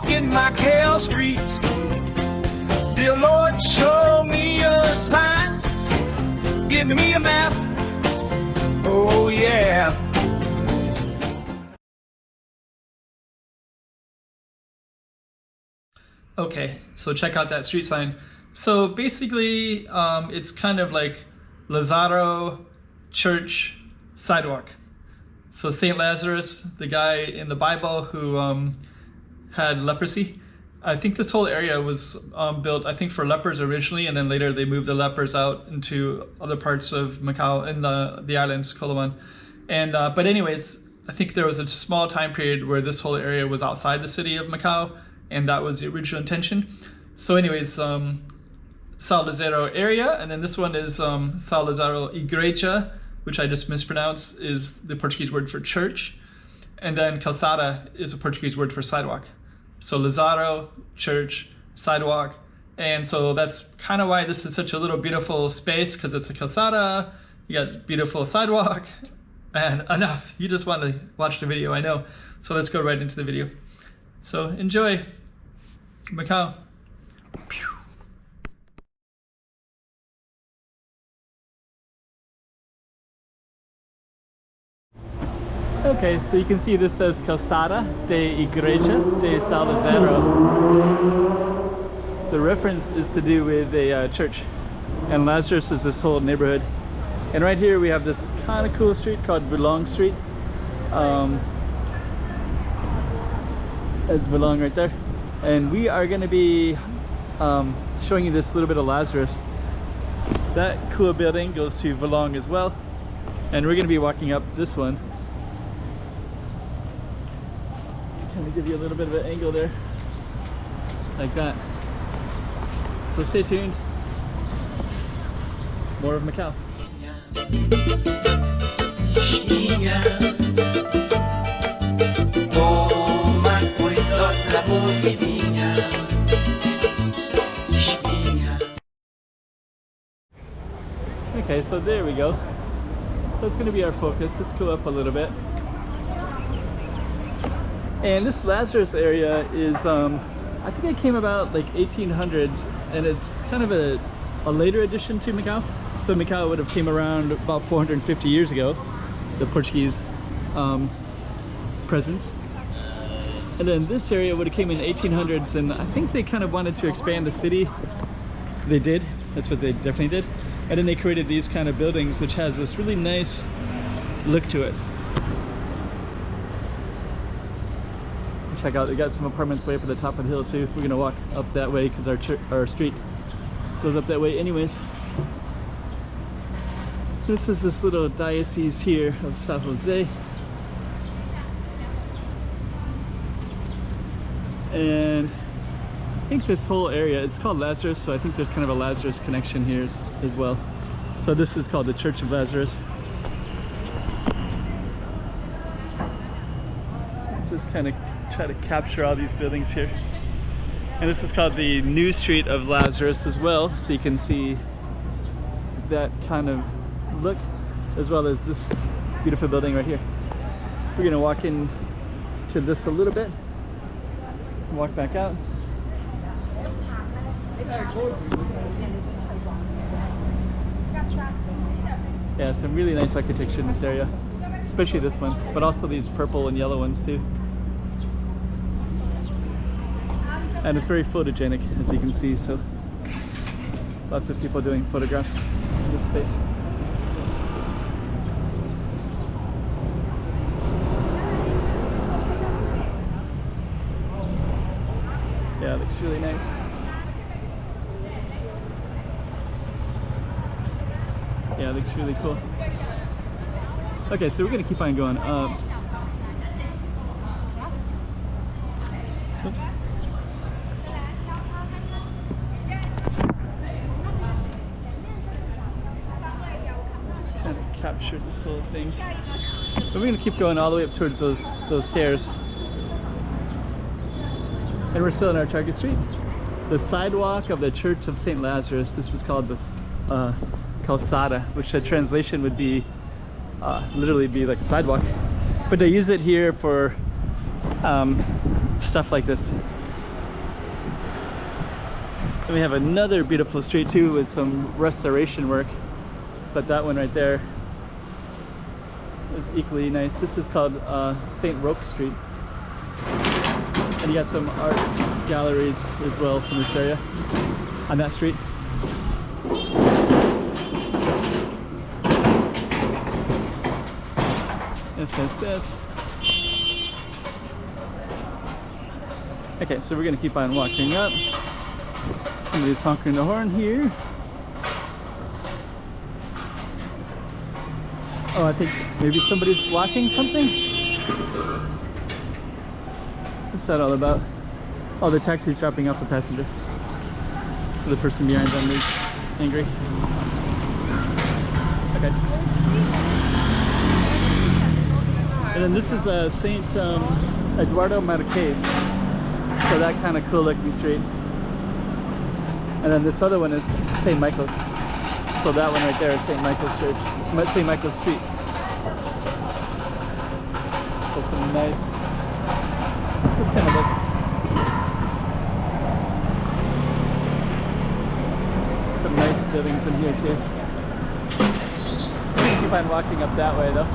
Walking Macau Streets. Dear Lord, show me a sign. Give me a map. Oh yeah. Okay, so check out that street sign. So basically, it's kind of like Lázaro, church, sidewalk. So Saint Lazarus, the guy in the Bible who had leprosy. I think this whole area was built, I think, for lepers originally, and then later they moved the lepers out into other parts of Macau in the islands, Coloman. And but anyways, I think there was a small time period where this whole area was outside the city of Macau, and that was the original intention. So anyways, São Lázaro area, and then this one is São Lázaro Igreja, which I just mispronounced, is the Portuguese word for church. And then calçada is a Portuguese word for sidewalk. So Lázaro, church, sidewalk. And so that's kind of why this is such a little beautiful space, because it's a calçada, you got beautiful sidewalk, and enough. You just want to watch the video, I know. So let's go right into the video. So enjoy Macau. Okay, so you can see this says Calçada de Igreja de São Lázaro. The reference is to do with a church, and Lazarus is this whole neighborhood. And right here we have this kind of cool street called Walking Street. That's Walking right there. And we are going to be showing you this little bit of Lazarus. That cool building goes to Walking as well, and we're going to be walking up this one. Kind of give you a little bit of an angle there, like that. So stay tuned. More of Macau. Okay, so there we go. So it's going to be our focus. Let's go up a little bit. And this Lazarus area is, I think it came about like 1800s, and it's kind of a later addition to Macau. So Macau would have came around about 450 years ago, the Portuguese presence. And then this area would have came in 1800s, and I think they kind of wanted to expand the city. They did, that's what they definitely did. And then they created these kind of buildings, which has this really nice look to it. Check out, we got some apartments way up at the top of the hill too. We're gonna walk up that way because our street goes up that way anyways. This is this little diocese here of São José. And I think this whole area, it's called Lazarus, so I think there's kind of a Lazarus connection here as well. So this is called the Church of Lazarus. Let's just kind of try to capture all these buildings here. And this is called the New Street of Lazarus as well, so you can see that kind of look, as well as this beautiful building right here. We're gonna walk in to this a little bit, walk back out. Yeah, some really nice architecture in this area, especially this one, but also these purple and yellow ones too. And it's very photogenic, as you can see, so lots of people doing photographs in this space. Yeah, it looks really nice. Yeah, it looks really cool. Okay, so we're gonna keep on going. Oops. Capture this whole thing. So we're gonna keep going all the way up towards those stairs. And we're still on our target street. The sidewalk of the Church of St. Lazarus. This is called the calçada, which the translation would be literally be like sidewalk. But they use it here for stuff like this. Then we have another beautiful street too with some restoration work, but that one right there is equally nice. This is called St. Roque Street, and you got some art galleries as well from this area on that street. FSS. Okay, so we're gonna keep on walking up. Somebody's honking the horn here. Oh, I think maybe somebody's blocking something. What's that all about? Oh, the taxi's dropping off a passenger. So the person behind them is angry. Okay. And then this is St. Eduardo Marquez. So that kind of cool looking street. And then this other one is St. Michael's. So that one right there is St. Michael's Church. St. Michael's Street. So some nice, just kind of look. Some nice buildings in here too. Keep on walking up that way though.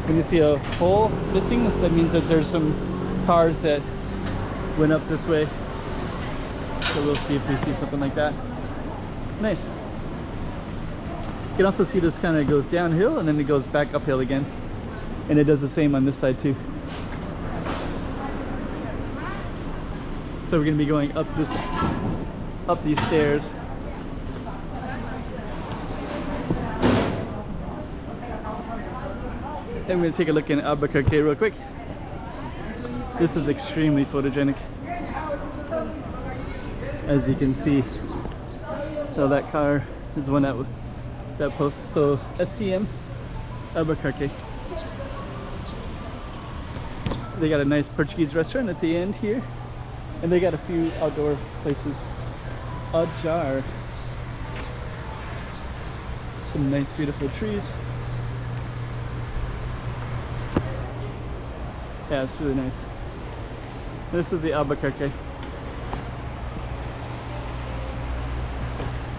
When you see a hole missing, that means that there's some cars that went up this way. So we'll see if we see something like that. Nice. You can also see this kind of goes downhill and then it goes back uphill again. And it does the same on this side too. So we're gonna be going up these stairs. And we're gonna take a look in Albuquerque real quick. This is extremely photogenic, as you can see. So that car is one that posts. So SCM Albuquerque. They got a nice Portuguese restaurant at the end here, and they got a few outdoor places. Ajar. Some nice, beautiful trees. Yeah, it's really nice. This is the Albuquerque.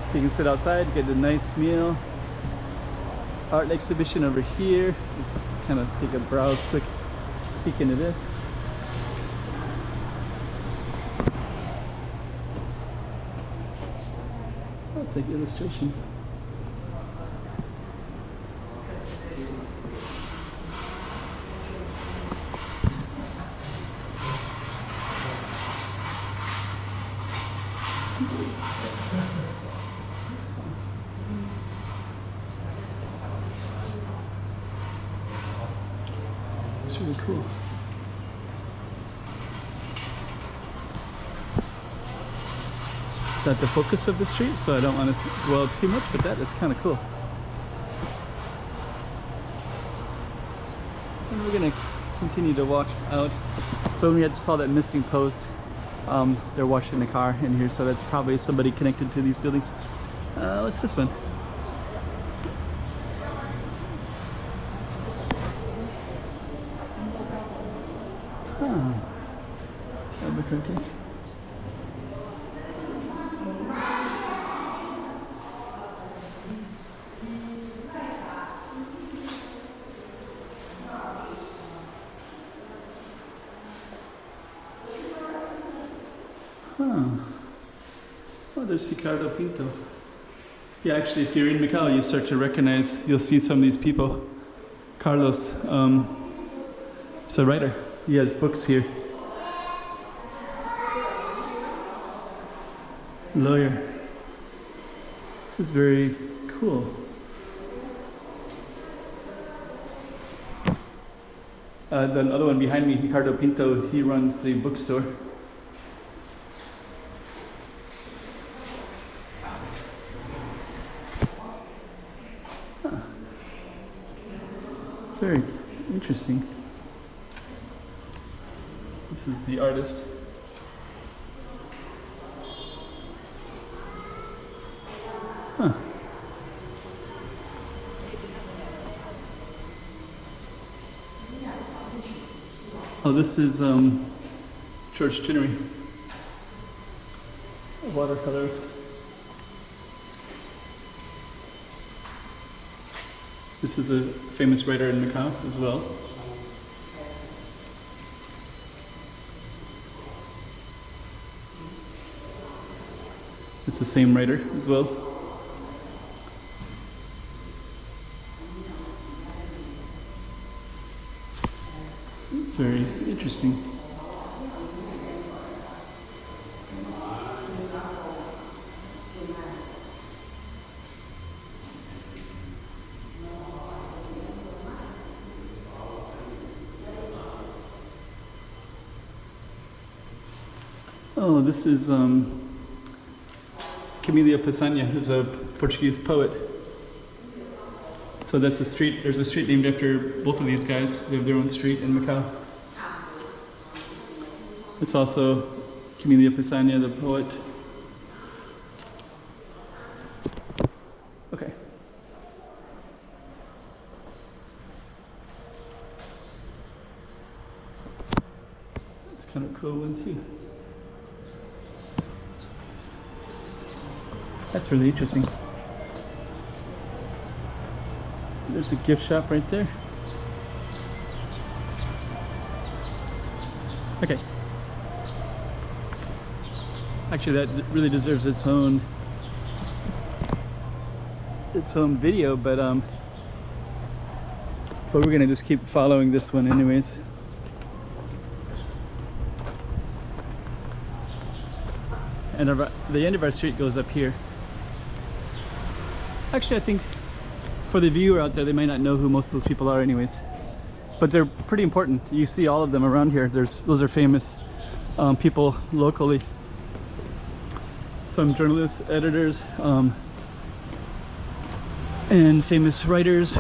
So you can sit outside, get a nice meal. Art exhibition over here. Let's kind of take a browse, quick peek into this. Oh, it's like illustration. It's really cool. It's not the focus of the street, so I don't want to dwell too much, but that is kind of cool. And we're gonna continue to walk out. So we saw that missing post. They're washing the car in here, so that's probably somebody connected to these buildings. What's this one? Albuquerque. Oh, there's Ricardo Pinto. Yeah, actually, if you're in Macau, you start to recognize, you'll see some of these people. Carlos, he's a writer. He has books here. Lawyer. This is very cool. The other one behind me, Ricardo Pinto, he runs the bookstore. Very interesting. This is the artist. Huh. Oh, this is George Ginnery. Watercolors. This is a famous writer in Macau as well. It's the same writer as well. It's very interesting. Oh, this is Camila Peçanha, who's a Portuguese poet. So that's a street, there's a street named after both of these guys. They have their own street in Macau. It's also Camila Peçanha, the poet. Okay. That's kind of a cool one too. That's really interesting. There's a gift shop right there. Okay. Actually, that really deserves its own video, but we're gonna just keep following this one anyways. And the end of our street goes up here. Actually, I think for the viewer out there, they might not know who most of those people are anyways. But they're pretty important. You see all of them around here. Those are famous people locally. Some journalists, editors, and famous writers.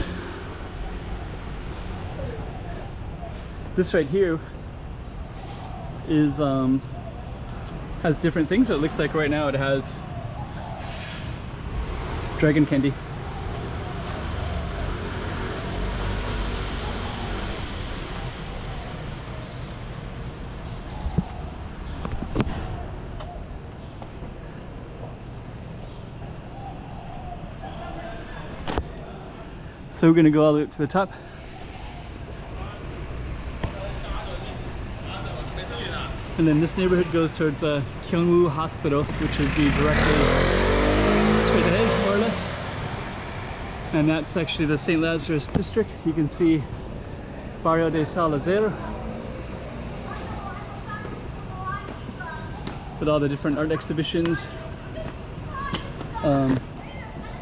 This right here is has different things. It looks like right now it has dragon candy. So we're going to go all the way up to the top. And then this neighborhood goes towards Kyungwoo Hospital, which would be directly straight ahead, more or less. And that's actually the St. Lazarus district. You can see Barrio de Lázaro with all the different art exhibitions,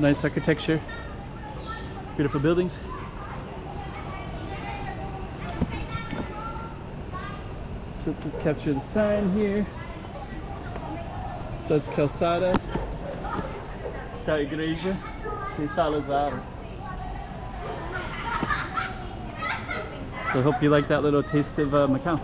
nice architecture, beautiful buildings. So let's just capture the sign here. So it's Calçada da Igreja de Lázaro. So I hope you like that little taste of Macau.